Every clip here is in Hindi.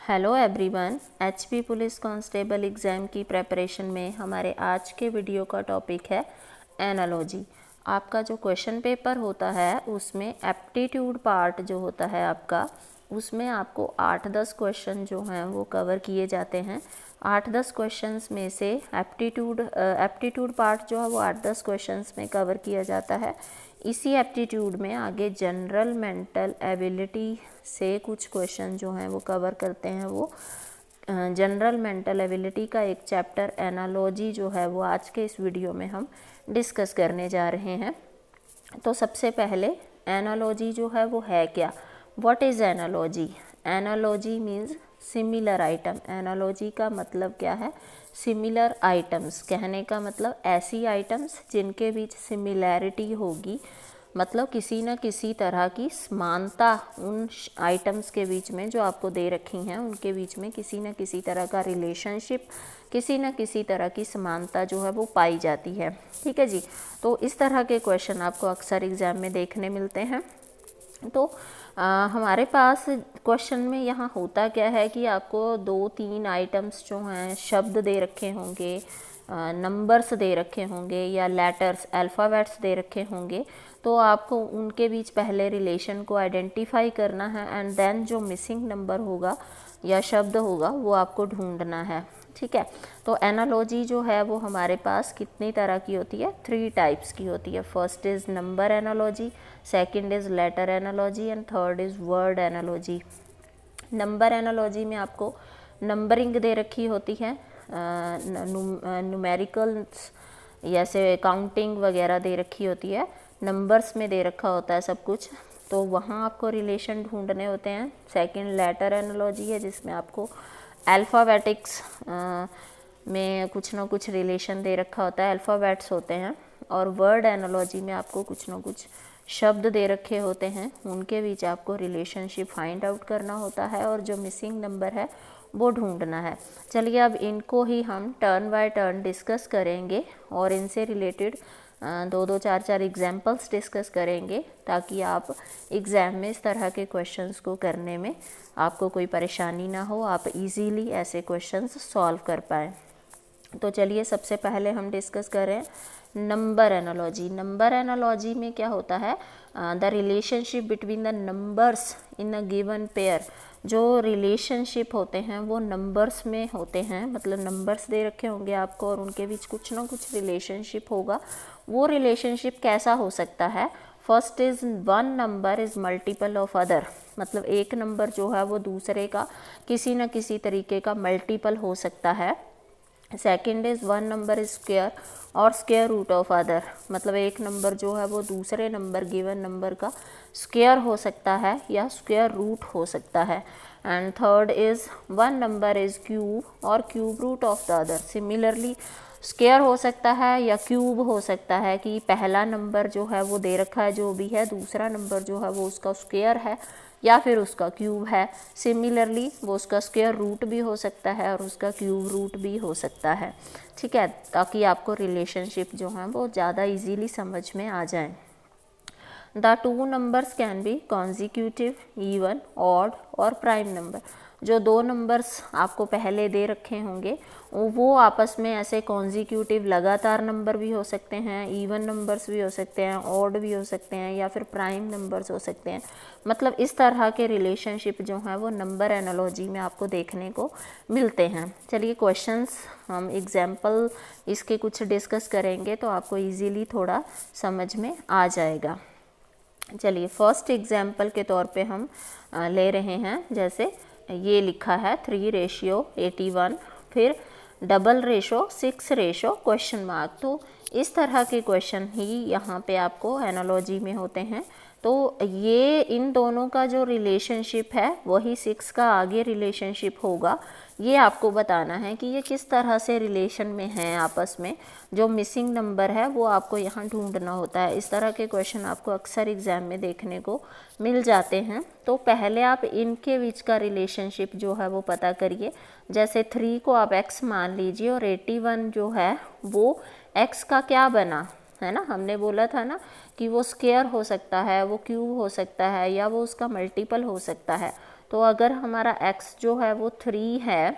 Hello everyone, HP police constable exam की प्रेपरेशन में हमारे आज के वीडियो का टॉपिक है एनालॉजी। आपका जो क्वेश्चन पेपर होता है उसमें एप्टीट्यूड पार्ट जो होता है आपका, उसमें आपको 8-10 क्वेश्चन जो हैं वो कवर किए जाते हैं। 8-10 क्वेश्चंस में से एप्टीट्यूड पार्ट जो है वो 8-10 क्वेश्चंस में कवर किया जाता है। इसी एप्टीट्यूड में आगे जनरल मेंटल एबिलिटी से कुछ क्वेश्चन जो हैं वो कवर करते हैं। वो जनरल मेंटल एबिलिटी का एक चैप्टर एनालॉजी जो है वो आज के इस वीडियो में हम डिस्कस करने जा रहे हैं। तो सबसे पहले एनालॉजी जो है वो है क्या? What is analogy? Analogy means similar item. Analogy का मतलब क्या है? Similar items. कहने का मतलब ऐसी आइटम्स जिनके बीच सिमिलैरिटी होगी, मतलब किसी न किसी तरह की समानता उन आइटम्स के बीच में जो आपको दे रखी हैं उनके बीच में किसी न किसी तरह का रिलेशनशिप, किसी न किसी तरह की समानता जो है वो पाई जाती है। ठीक है जी। तो इस तरह के क्वेश्चन आपको अक्सर एग्ज़ाम में देखने मिलते हैं। तो हमारे पास क्वेश्चन में यहाँ होता क्या है कि आपको 2-3 आइटम्स जो हैं शब्द दे रखे होंगे, नंबर्स दे रखे होंगे या लेटर्स अल्फ़ाबेट्स दे रखे होंगे। तो आपको उनके बीच पहले रिलेशन को आइडेंटिफाई करना है एंड देन जो मिसिंग नंबर होगा या शब्द होगा वो आपको ढूंढना है। ठीक है। तो एनालॉजी जो है वो हमारे पास कितनी तरह की होती है? 3 टाइप्स की होती है। First is number analogy, second is letter analogy and third is word analogy. Number analogy में आपको नंबरिंग दे रखी होती है, न्यूमेरिकल्स जैसे काउंटिंग वगैरह दे रखी होती है, नंबर्स में दे रखा होता है सब कुछ, तो वहाँ आपको रिलेशन ढूंढने होते हैं। सेकंड लेटर एनालॉजी है जिसमें आपको अल्फ़ाबेटिक्स में कुछ ना कुछ रिलेशन दे रखा होता है, अल्फ़ाबेट्स होते हैं। और वर्ड एनालॉजी में आपको कुछ ना कुछ शब्द दे रखे होते हैं, उनके बीच आपको रिलेशनशिप फाइंड आउट करना होता है और जो मिसिंग नंबर है वो ढूंढना है। चलिए अब इनको ही हम टर्न बाय टर्न डिस्कस करेंगे और इनसे रिलेटेड 2-2, 4-4 एग्जाम्पल्स डिस्कस करेंगे ताकि आप एग्ज़ाम में इस तरह के क्वेश्चंस को करने में आपको कोई परेशानी ना हो, आप इजीली ऐसे क्वेश्चंस सॉल्व कर पाएँ। तो चलिए सबसे पहले हम डिस्कस करें नंबर एनालॉजी। नंबर एनालॉजी में क्या होता है? The relationship between the numbers in a given pair. जो रिलेशनशिप होते हैं वो नंबर्स में होते हैं, मतलब नंबर्स दे रखे होंगे आपको और उनके बीच कुछ ना कुछ रिलेशनशिप होगा। वो रिलेशनशिप कैसा हो सकता है? First is one number is multiple of other, मतलब एक नंबर जो है वो दूसरे का किसी न किसी तरीके का मल्टीपल हो सकता है। Second is one number is square और स्क्वायर रूट ऑफ अदर, मतलब एक नंबर जो है वो दूसरे नंबर गिवन नंबर का स्क्वायर हो सकता है या स्क्वायर रूट हो सकता है। And third is one number is cube और cube root of the other. Similarly square हो सकता है या क्यूब हो सकता है कि पहला नंबर जो है वो दे रखा है जो भी है, दूसरा नंबर जो है वो उसका स्क्वायर है या फिर उसका क्यूब है। सिमिलरली वो उसका स्क्वायर रूट भी हो सकता है और उसका क्यूब रूट भी हो सकता है। ठीक है, ताकि आपको रिलेशनशिप जो हैं वो ज़्यादा इजीली समझ में आ जाए। The two numbers can be consecutive, even, odd और प्राइम नंबर। जो दो नंबर्स आपको पहले दे रखे होंगे वो आपस में ऐसे कॉन्जिक्यूटिव लगातार नंबर भी हो सकते हैं, इवन नंबर्स भी हो सकते हैं, ऑड भी हो सकते हैं या फिर प्राइम नंबर्स हो सकते हैं। मतलब इस तरह के रिलेशनशिप जो हैं वो नंबर एनालॉजी में आपको देखने को मिलते हैं। चलिए क्वेश्चंस हम एग्जाम्पल इसके कुछ डिस्कस करेंगे तो आपको ईजीली थोड़ा समझ में आ जाएगा। चलिए फर्स्ट एग्जाम्पल के तौर पे हम ले रहे हैं, जैसे ये लिखा है 3:81, फिर डबल रेशो 6 क्वेश्चन मार्क। तो इस तरह के क्वेश्चन ही यहाँ पे आपको एनालॉजी में होते हैं। तो ये इन दोनों का जो रिलेशनशिप है वही 6 का आगे रिलेशनशिप होगा। ये आपको बताना है कि ये किस तरह से रिलेशन में हैं आपस में। जो मिसिंग नंबर है वो आपको यहाँ ढूंढना होता है। इस तरह के क्वेश्चन आपको अक्सर एग्जाम में देखने को मिल जाते हैं। तो पहले आप इनके बीच का रिलेशनशिप जो है वो पता करिए। जैसे 3 को आप x मान लीजिए और 81 जो है वो x का क्या बना है ना, हमने बोला था ना कि वो स्क्वायर हो सकता है, वो क्यूब हो सकता है या वो उसका मल्टीपल हो सकता है। तो अगर हमारा x जो है वो 3 है,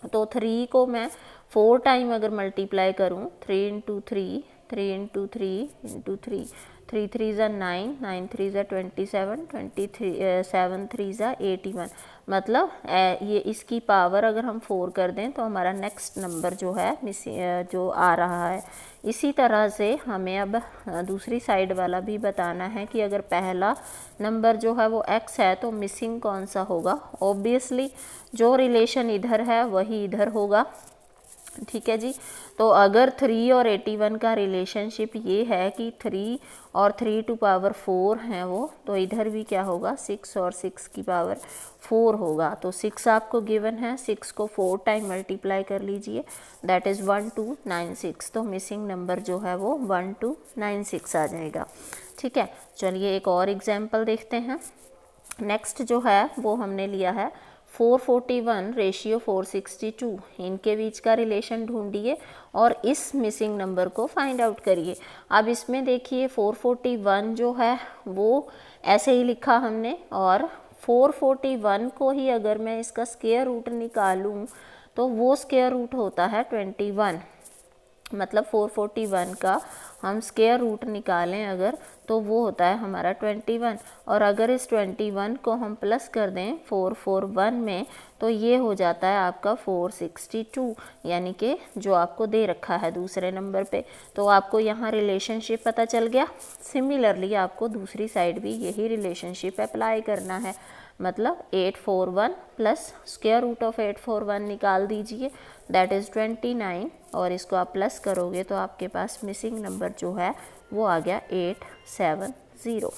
तो 3 को मैं 4 टाइम अगर मल्टीप्लाई करूँ, 3 इंटू 3, 3 इंटू 3 इंटू 3, 3 3 ज़ा 9, 9 3 ज़ा 27, 7 3 ज़ा 81, मतलब ये इसकी पावर अगर हम 4 कर दें तो हमारा नेक्स्ट नंबर जो है जो आ रहा है। इसी तरह से हमें अब दूसरी साइड वाला भी बताना है कि अगर पहला नंबर जो है वो x है तो मिसिंग कौन सा होगा। ऑब्वियसली जो रिलेशन इधर है वही इधर होगा, ठीक है जी। तो अगर 3 और 81 का रिलेशनशिप ये है कि 3 और 3 टू पावर 4 हैं वो, तो इधर भी क्या होगा, 6 और 6 की पावर 4 होगा। तो 6 आपको गिवन है, 6 को 4 टाइम मल्टीप्लाई कर लीजिए, दैट इज़ 1296। तो मिसिंग नंबर जो है वो 1296 आ जाएगा, ठीक है। चलिए एक और एग्जाम्पल देखते हैं। नेक्स्ट जो है वो हमने लिया है 441 रेशियो 462, इनके बीच का रिलेशन ढूंढिए और इस मिसिंग नंबर को फाइंड आउट करिए। अब इसमें देखिए 441 जो है वो ऐसे ही लिखा हमने, और 441 को ही अगर मैं इसका स्क्वायर रूट निकालूं तो वो स्क्वायर रूट होता है 21, मतलब 441 का हम स्क्वायर रूट निकालें अगर तो वो होता है हमारा 21, और अगर इस 21 को हम प्लस कर दें 441 में तो ये हो जाता है आपका 462, यानी कि जो आपको दे रखा है दूसरे नंबर पे। तो आपको यहाँ रिलेशनशिप पता चल गया। सिमिलरली आपको दूसरी साइड भी यही रिलेशनशिप अप्लाई करना है, मतलब 841 प्लस स्क्वायर रूट ऑफ 841 निकाल दीजिए, दैट इज़ 29, और इसको आप प्लस करोगे तो आपके पास मिसिंग नंबर जो है वो आ गया 870।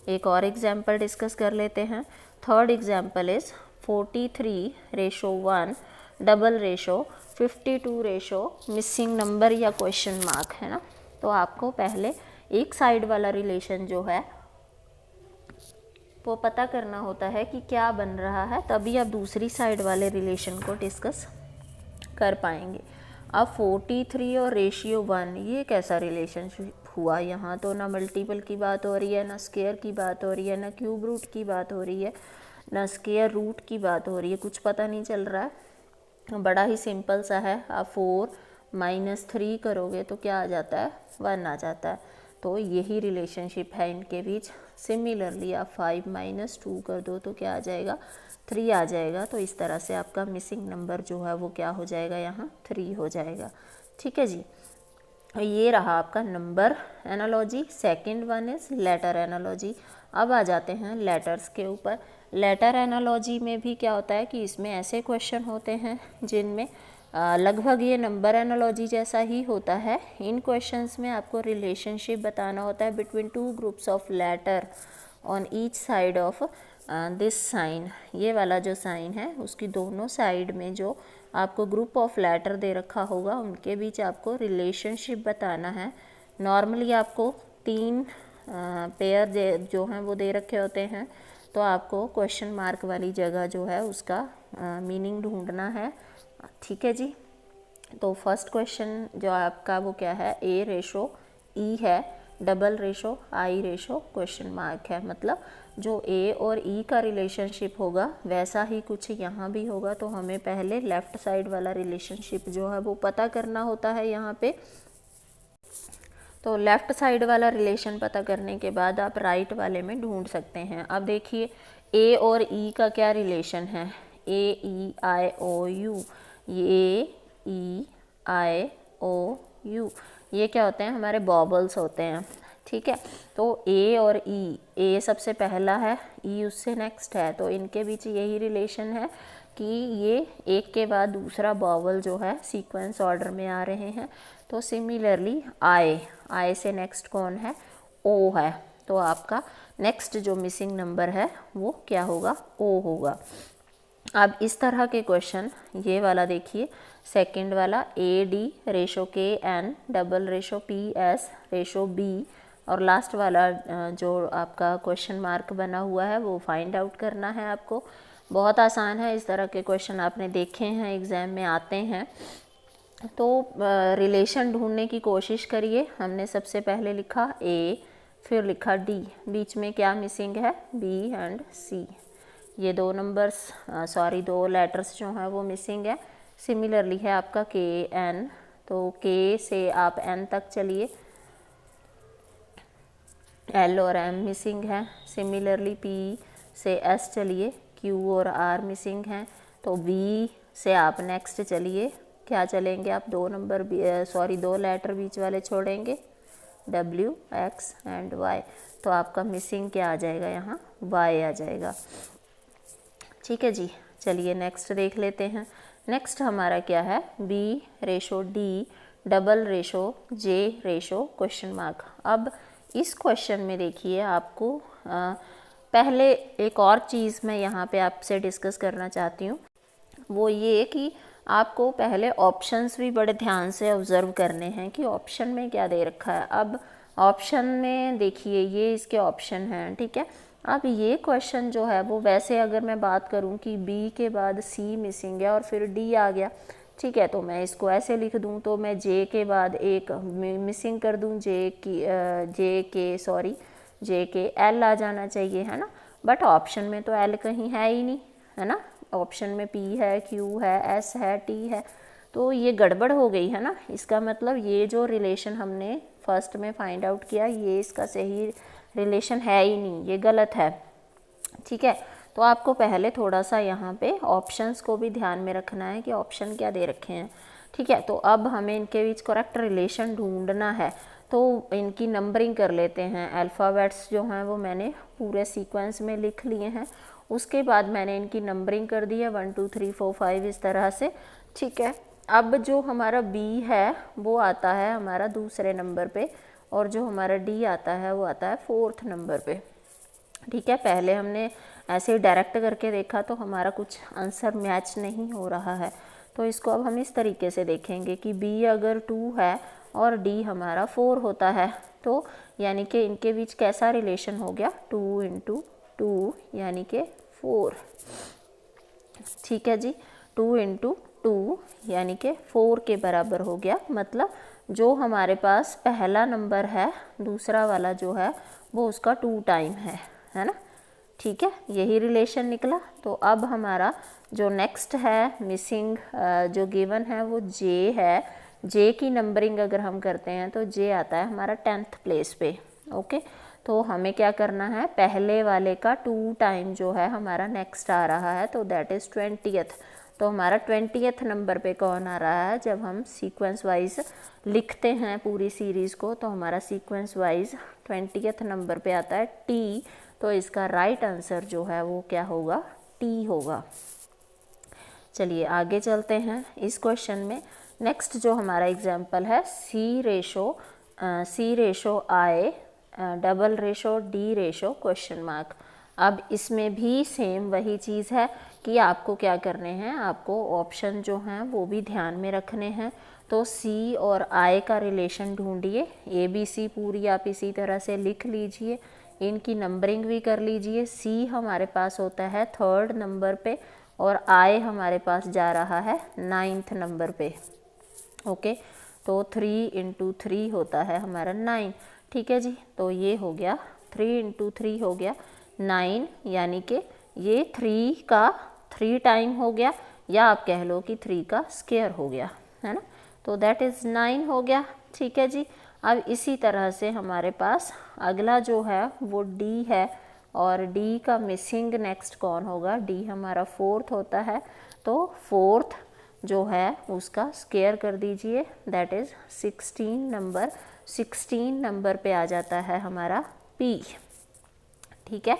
एक और एग्जाम्पल डिस्कस कर लेते हैं। Third example is 43:1 double ratio 52 ratio missing number या क्वेश्चन मार्क है ना। तो आपको पहले एक साइड वाला रिलेशन जो है वो पता करना होता है कि क्या बन रहा है, तभी आप दूसरी साइड वाले रिलेशन को डिस्कस कर पाएंगे। अब 43 और रेशियो 1 ये कैसा रिलेशनशिप हुआ। यहाँ तो ना मल्टीपल की बात हो रही है, ना स्क्वायर की बात हो रही है, ना क्यूब रूट की बात हो रही है, ना स्क्वायर रूट की बात हो रही है, कुछ पता नहीं चल रहा है। बड़ा ही सिंपल सा है। आप 4 - 3 करोगे तो क्या आ जाता है, 1 आ जाता है। तो यही रिलेशनशिप है इनके बीच। सिमिलरली आप 5 - 2 कर दो तो क्या आ जाएगा, 3 आ जाएगा। तो इस तरह से आपका मिसिंग नंबर जो है वो क्या हो जाएगा, यहाँ 3 हो जाएगा, ठीक है जी। ये रहा आपका number analogy. Second one is letter analogy. अब आ जाते हैं लेटर्स के ऊपर। लेटर एनालॉजी में भी क्या होता है कि इसमें ऐसे क्वेश्चन होते हैं जिनमें लगभग ये नंबर एनालॉजी जैसा ही होता है। इन क्वेश्चंस में आपको रिलेशनशिप बताना होता है between 2 groups of letter on each side of this sign. ये वाला जो साइन है उसकी दोनों साइड में जो आपको ग्रुप ऑफ लेटर दे रखा होगा उनके बीच आपको रिलेशनशिप बताना है। नॉर्मली आपको 3 पेयर जो हैं वो दे रखे होते हैं, तो आपको क्वेश्चन मार्क वाली जगह जो है उसका मीनिंग ढूंढना है, ठीक है जी। तो फर्स्ट क्वेश्चन जो आपका वो क्या है, A/E है, double ratio I ratio question mark है। मतलब जो A और E का रिलेशनशिप होगा वैसा ही कुछ यहाँ भी होगा। तो हमें पहले लेफ़्ट साइड वाला रिलेशनशिप जो है वो पता करना होता है यहाँ पे। तो लेफ़्ट साइड वाला रिलेशन पता करने के बाद आप राइट वाले में ढूंढ सकते हैं। अब देखिए A और E का क्या रिलेशन है, AEIOU, ये AEIOU ये क्या होते हैं, हमारे बॉबल्स होते हैं, ठीक है। तो A और E, A सबसे पहला है, E उससे नेक्स्ट है, तो इनके बीच यही रिलेशन है कि ये एक के बाद दूसरा बॉवल जो है सीक्वेंस ऑर्डर में आ रहे हैं। तो सिमिलरली I से नेक्स्ट कौन है, O है। तो आपका नेक्स्ट जो मिसिंग नंबर है वो क्या होगा, O होगा। अब इस तरह के क्वेश्चन, ये वाला देखिए सेकंड वाला AD ratio KN double ratio PS ratio B, और लास्ट वाला जो आपका क्वेश्चन मार्क बना हुआ है वो फाइंड आउट करना है आपको। बहुत आसान है, इस तरह के क्वेश्चन आपने देखे हैं, एग्ज़ाम में आते हैं। तो रिलेशन ढूंढने की कोशिश करिए। हमने सबसे पहले लिखा A, फिर लिखा D, बीच में क्या मिसिंग है, B एंड C। ये दो नंबर्स दो लेटर्स जो हैं वो मिसिंग है। सिमिलरली है आपका के एन, तो के से आप एन तक चलिए, एल और एम मिसिंग है। सिमिलरली पी से एस चलिए, क्यू और आर मिसिंग हैं। तो बी से आप नेक्स्ट चलिए, क्या चलेंगे आप, दो लेटर बीच वाले छोड़ेंगे, डब्ल्यू, एक्स एंड वाई। तो आपका मिसिंग क्या आ जाएगा, यहाँ वाई आ जाएगा। ठीक है जी, चलिए नेक्स्ट देख लेते हैं। नेक्स्ट हमारा क्या है, B ratio D double ratio J ratio question mark. अब इस क्वेश्चन में देखिए आपको पहले एक और चीज़ मैं यहाँ पे आपसे डिस्कस करना चाहती हूँ, वो ये कि आपको पहले ऑप्शंस भी बड़े ध्यान से ऑब्ज़र्व करने हैं कि ऑप्शन में क्या दे रखा है। अब ऑप्शन में देखिए ये इसके ऑप्शन हैं, ठीक है। अब ये क्वेश्चन जो है वो वैसे अगर मैं बात करूँ कि बी के बाद सी मिसिंग है और फिर डी आ गया, ठीक है, तो मैं इसको ऐसे लिख दूँ, तो मैं जे के बाद एक मिसिंग कर दूँ, जे के एल आ जाना चाहिए, है ना। बट ऑप्शन में तो एल कहीं है ही नहीं, है ना। ऑप्शन में पी है, क्यू है, एस है, टी है, तो ये गड़बड़ हो गई है ना। इसका मतलब ये जो रिलेशन हमने फर्स्ट में फाइंड आउट किया, ये इसका सही रिलेशन है ही नहीं, ये गलत है, ठीक है। तो आपको पहले थोड़ा सा यहाँ पे ऑप्शंस को भी ध्यान में रखना है कि ऑप्शन क्या दे रखे हैं, ठीक है। तो अब हमें इनके बीच करेक्ट रिलेशन ढूंढना है, तो इनकी नंबरिंग कर लेते हैं। अल्फ़ाबेट्स जो हैं वो मैंने पूरे सीक्वेंस में लिख लिए हैं, उसके बाद मैंने इनकी नंबरिंग कर दी है 1 2 3 4 5 इस तरह से, ठीक है। अब जो हमारा बी है वो आता है हमारा दूसरे नंबर पे, और जो हमारा डी आता है वो आता है 4th नंबर पे, ठीक है। पहले हमने ऐसे ही डायरेक्ट करके देखा तो हमारा कुछ आंसर मैच नहीं हो रहा है, तो इसको अब हम इस तरीके से देखेंगे कि बी अगर 2 है और डी हमारा 4 होता है, तो यानी कि इनके बीच कैसा रिलेशन हो गया, 2 × 2 यानी कि 4, ठीक है जी। 2 × 2 यानी कि 4 के बराबर हो गया। मतलब जो हमारे पास पहला नंबर है, दूसरा वाला जो है वो उसका 2 टाइम है ना, ठीक है, यही रिलेशन निकला। तो अब हमारा जो नेक्स्ट है मिसिंग जो गिवन है वो जे है। जे की नंबरिंग अगर हम करते हैं तो जे आता है हमारा 10th प्लेस पे, ओके। तो हमें क्या करना है, पहले वाले का 2 टाइम जो है हमारा नेक्स्ट आ रहा है, तो दैट इज़ 20th। तो हमारा 20th नंबर पे कौन आ रहा है, जब हम सीक्वेंस वाइज लिखते हैं पूरी सीरीज़ को, तो हमारा सीक्वेंस वाइज 20th नंबर पे आता है टी। तो इसका राइट आंसर जो है वो क्या होगा, टी होगा। चलिए आगे चलते हैं इस क्वेश्चन में। नेक्स्ट जो हमारा एग्जाम्पल है C ratio I double ratio D ratio question mark. अब इसमें भी सेम वही चीज़ है कि आपको क्या करने हैं, आपको ऑप्शन जो हैं वो भी ध्यान में रखने हैं। तो सी और आई का रिलेशन ढूंढिए, ए बी सी पूरी आप इसी तरह से लिख लीजिए, इनकी नंबरिंग भी कर लीजिए। सी हमारे पास होता है 3rd नंबर पे और आई हमारे पास जा रहा है 9th नंबर पे, ओके। तो 3 × 3 होता है हमारा 9, ठीक है जी। तो ये हो गया 3 × 3 हो गया 9, यानी कि ये 3 का 3 टाइम हो गया, या आप कह लो कि 3 का स्क्वायर हो गया, है ना। तो दैट इज़ 9 हो गया, ठीक है जी। अब इसी तरह से हमारे पास अगला जो है वो डी है, और डी का मिसिंग नेक्स्ट कौन होगा, डी हमारा 4th होता है, तो 4th जो है उसका स्क्वायर कर दीजिए, दैट इज़ 16 नंबर पे आ जाता है हमारा पी, ठीक है।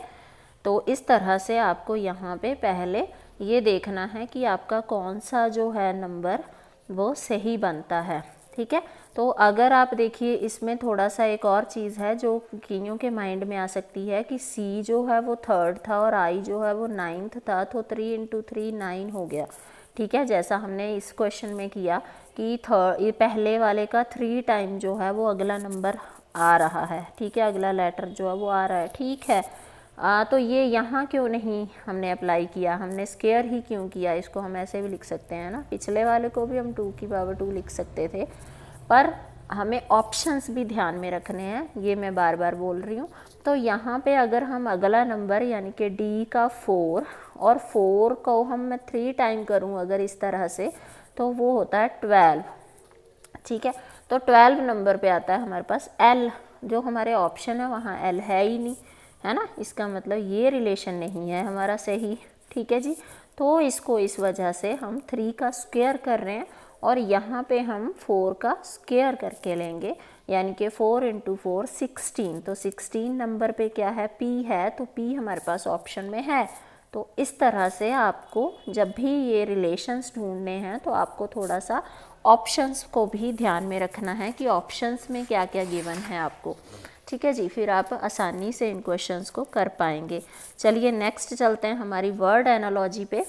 तो इस तरह से आपको यहाँ पे पहले ये देखना है कि आपका कौन सा जो है नंबर वो सही बनता है, ठीक है। तो अगर आप देखिए इसमें थोड़ा सा एक और चीज़ है जो कईयों के माइंड में आ सकती है कि सी जो है वो 3rd था और आई जो है वो 9th था, तो 3 × 3 9 हो गया, ठीक है। जैसा हमने इस क्वेश्चन में किया कि ये पहले वाले का 3 टाइम जो है वो अगला नंबर आ रहा है, ठीक है, अगला लेटर जो है वो आ रहा है, ठीक है। तो ये यहाँ क्यों नहीं हमने अप्लाई किया, हमने स्क्वायर ही क्यों किया, इसको हम ऐसे भी लिख सकते हैं ना, पिछले वाले को भी हम 2 की पावर 2 लिख सकते थे, पर हमें ऑप्शंस भी ध्यान में रखने हैं, ये मैं बार बार बोल रही हूँ। तो यहाँ पे अगर हम अगला नंबर यानी कि डी का 4 और 4 को मैं 3 टाइम करूँ अगर इस तरह से, तो वो होता है 12। ठीक है, तो 12 नंबर पे आता है हमारे पास एल, जो हमारे ऑप्शन है वहाँ एल है ही नहीं, है ना। इसका मतलब ये रिलेशन नहीं है हमारा सही। ठीक है जी, तो इसको इस वजह से हम 3 का स्क्वायर कर रहे हैं और यहाँ पे हम 4 का स्क्वायर करके लेंगे, यानी कि 4 × 4 16। तो 16 नंबर पे क्या है, पी है, तो पी हमारे पास ऑप्शन में है। तो इस तरह से आपको जब भी ये रिलेशंस ढूंढने हैं तो आपको थोड़ा सा ऑप्शंस को भी ध्यान में रखना है कि ऑप्शंस में क्या क्या गिवन है आपको। ठीक है जी, फिर आप आसानी से इन क्वेश्चंस को कर पाएंगे। चलिए नेक्स्ट चलते हैं हमारी वर्ड एनालॉजी पे।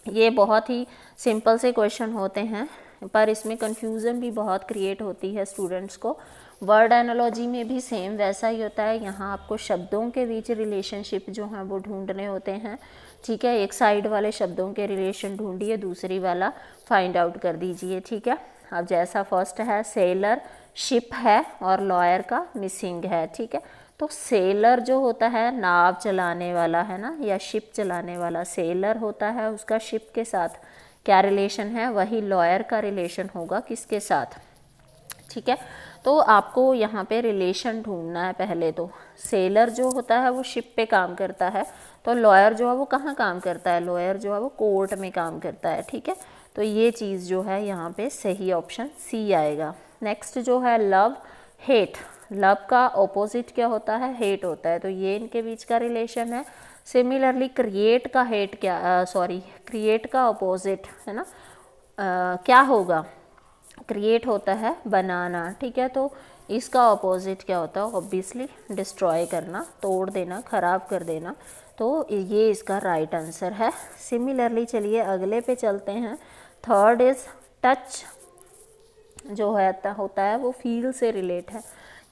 ये बहुत ही सिंपल से क्वेश्चन होते हैं पर इसमें कन्फ्यूज़न भी बहुत क्रिएट होती है स्टूडेंट्स को। वर्ड एनालॉजी में भी सेम वैसा ही होता है, यहाँ आपको शब्दों के बीच रिलेशनशिप जो हैं वो ढूंढने होते हैं। ठीक है, एक साइड वाले शब्दों के रिलेशन ढूंढिए, दूसरी वाला फाइंड आउट कर दीजिए। ठीक है, अब जैसा फर्स्ट है सेलर, शिप है और लॉयर का मिसिंग है। ठीक है, तो सेलर जो होता है नाव चलाने वाला, है ना, या शिप चलाने वाला सेलर होता है, उसका शिप के साथ क्या रिलेशन है, वही लॉयर का रिलेशन होगा किसके साथ। ठीक है, तो आपको यहाँ पे रिलेशन ढूंढना है। पहले तो सेलर जो होता है वो शिप पे काम करता है, तो लॉयर जो है वो कहाँ काम करता है, लॉयर जो है वो कोर्ट में काम करता है। ठीक है, तो ये चीज़ जो है यहाँ पे सही ऑप्शन सी आएगा। नेक्स्ट जो है लव, हेट। लव का ऑपोजिट क्या होता है, हेट होता है, तो ये इनके बीच का रिलेशन है। सिमिलरली क्रिएट का हेट क्या, क्रिएट का ऑपोजिट है ना, क्या होगा, क्रिएट होता है बनाना। ठीक है, तो इसका ऑपोजिट क्या होता है, ऑब्वियसली डिस्ट्रॉय करना, तोड़ देना, ख़राब कर देना। तो ये इसका राइट आंसर है। सिमिलरली चलिए अगले पे चलते हैं। थर्ड इज़ टच, जो है होता है वो फील से रिलेट है।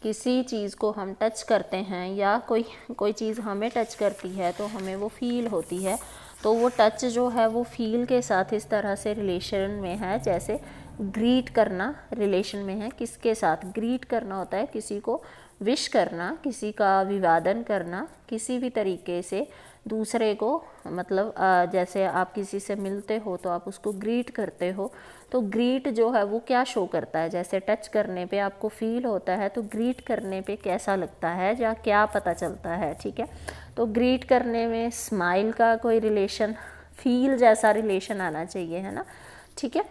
किसी चीज़ को हम टच करते हैं या कोई चीज़ हमें टच करती है तो हमें वो फील होती है, तो वो टच जो है वो फील के साथ इस तरह से रिलेशन में है। जैसे ग्रीट करना रिलेशन में है, किसके साथ, ग्रीट करना होता है किसी को विश करना, किसी का अभिवादन करना, किसी भी तरीके से दूसरे को, मतलब जैसे आप किसी से मिलते हो तो आप उसको ग्रीट करते हो, तो ग्रीट जो है वो क्या शो करता है, जैसे टच करने पे आपको फील होता है तो ग्रीट करने पे कैसा लगता है या क्या पता चलता है। ठीक है, तो ग्रीट करने में स्माइल का कोई रिलेशन, फील जैसा रिलेशन आना चाहिए, है ना। ठीक है,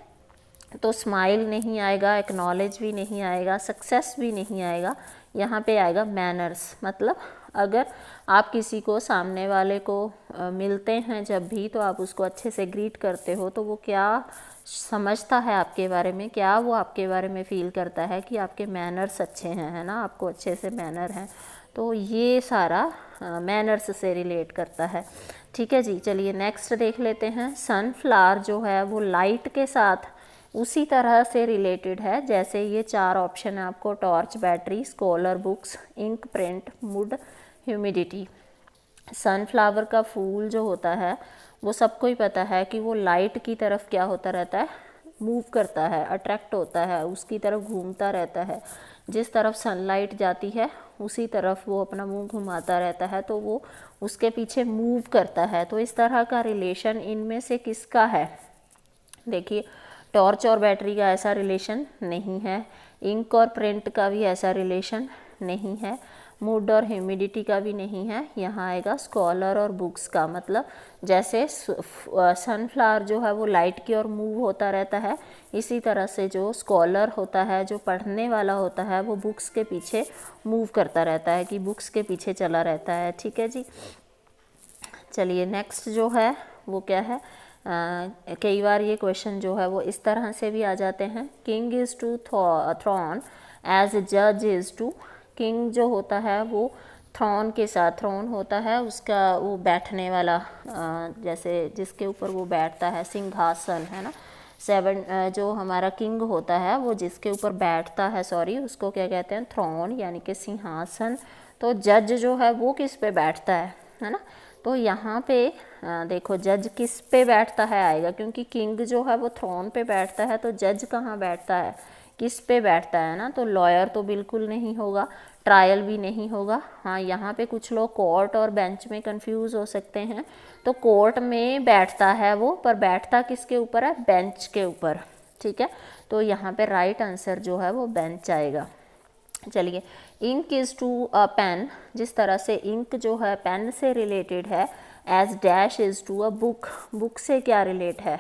तो स्माइल नहीं आएगा, एक्नॉलेज भी नहीं आएगा, सक्सेस भी नहीं आएगा, यहाँ पे आएगा मैनर्स। मतलब अगर आप किसी को, सामने वाले को मिलते हैं जब भी, तो आप उसको अच्छे से ग्रीट करते हो तो वो क्या समझता है आपके बारे में, क्या वो आपके बारे में फ़ील करता है कि आपके मैनर्स अच्छे हैं, है ना, आपको अच्छे से मैनर हैं। तो ये सारा मैनर्स से रिलेट करता है। ठीक है जी, चलिए नेक्स्ट देख लेते हैं। सनफ्लावर जो है वो लाइट के साथ उसी तरह से रिलेटेड है जैसे ये 4 ऑप्शन है आपको, torch, battery, scholar, books, ink, print, mood, humidity. Sunflower का फूल जो होता है वो सबको ही पता है कि वो लाइट की तरफ क्या होता रहता है, मूव करता है, अट्रैक्ट होता है, उसकी तरफ घूमता रहता है। जिस तरफ सनलाइट जाती है उसी तरफ वो अपना मुंह घुमाता रहता है, तो वो उसके पीछे मूव करता है। तो इस तरह का रिलेशन इनमें से किसका है, देखिए टॉर्च और बैटरी का ऐसा रिलेशन नहीं है, इंक और प्रिंट का भी ऐसा रिलेशन नहीं है, मूड और ह्यूमिडिटी का भी नहीं है। यहाँ आएगा स्कॉलर और बुक्स का। मतलब जैसे सनफ्लावर जो है वो लाइट की ओर मूव होता रहता है, इसी तरह से जो स्कॉलर होता है, जो पढ़ने वाला होता है, वो बुक्स के पीछे मूव करता रहता है, कि बुक्स के पीछे चला रहता है। ठीक है जी, चलिए नेक्स्ट जो है वो क्या है, कई बार ये क्वेश्चन जो है वो इस तरह से भी आ जाते हैं। King is to throne as जज इज़ टू, किंग जो होता है वो थ्रॉन के साथ, थ्रॉन होता है उसका वो बैठने वाला, जैसे जिसके ऊपर वो बैठता है, सिंहासन, है ना। 7 जो हमारा किंग होता है वो जिसके ऊपर बैठता है, उसको क्या कहते हैं, थ्रॉन, यानी कि सिंहासन। तो जज जो है वो किस पे बैठता है ना। तो यहाँ पे देखो जज किस पे बैठता है आएगा, क्योंकि किंग जो है वो थ्रोन पे बैठता है, तो जज कहाँ बैठता है, किस पे बैठता है ना, तो लॉयर तो बिल्कुल नहीं होगा, ट्रायल भी नहीं होगा। हाँ, यहाँ पे कुछ लोग कोर्ट और बेंच में कंफ्यूज हो सकते हैं। तो कोर्ट में बैठता है वो, पर बैठता किसके ऊपर है, बेंच के ऊपर, ठीक है। तो यहाँ पे राइट आंसर जो है वो बेंच आएगा। चलिए, ink is to a pen, जिस तरह से इंक जो है पेन से रिलेटेड है, as dash is to a book, book से क्या रिलेट है,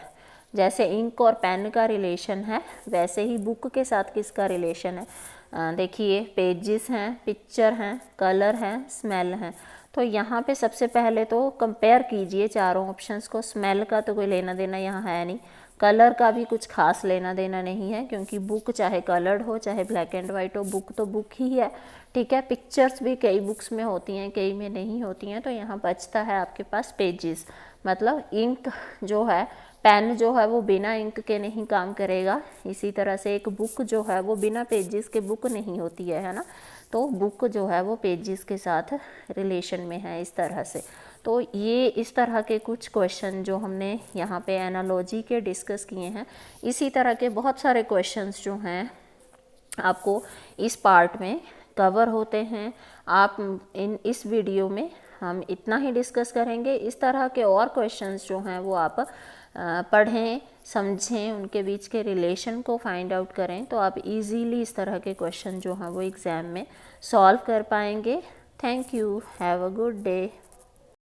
जैसे इंक और पेन का रिलेशन है वैसे ही बुक के साथ किसका रिलेशन है। देखिए, पेजेस हैं, पिक्चर हैं, कलर हैं, स्मेल हैं। तो यहाँ पे सबसे पहले तो कंपेयर कीजिए चारों ऑप्शंस को। स्मेल का तो कोई लेना देना यहाँ है नहीं, कलर का भी कुछ खास लेना देना नहीं है, क्योंकि बुक चाहे कलर्ड हो चाहे ब्लैक एंड वाइट हो, बुक तो बुक ही है, ठीक है। पिक्चर्स भी कई बुक्स में होती हैं, कई में नहीं होती हैं। तो यहाँ बचता है आपके पास पेजेस, मतलब इंक जो है, पेन जो है वो बिना इंक के नहीं काम करेगा। इसी तरह से एक बुक जो है वो बिना पेजेस के बुक नहीं होती है ना। तो बुक जो है वो पेजेस के साथ रिलेशन में है, इस तरह से। तो ये इस तरह के कुछ क्वेश्चन जो हमने यहाँ पे एनालॉजी के डिस्कस किए हैं, इसी तरह के बहुत सारे क्वेश्चंस जो हैं आपको इस पार्ट में कवर होते हैं। आप इस वीडियो में हम इतना ही डिस्कस करेंगे। इस तरह के और क्वेश्चंस जो हैं वो आप पढ़ें, समझें, उनके बीच के रिलेशन को फाइंड आउट करें, तो आप इजीली इस तरह के क्वेश्चन जो हैं वो एग्ज़ाम में सॉल्व कर पाएंगे। Thank you, have a good day.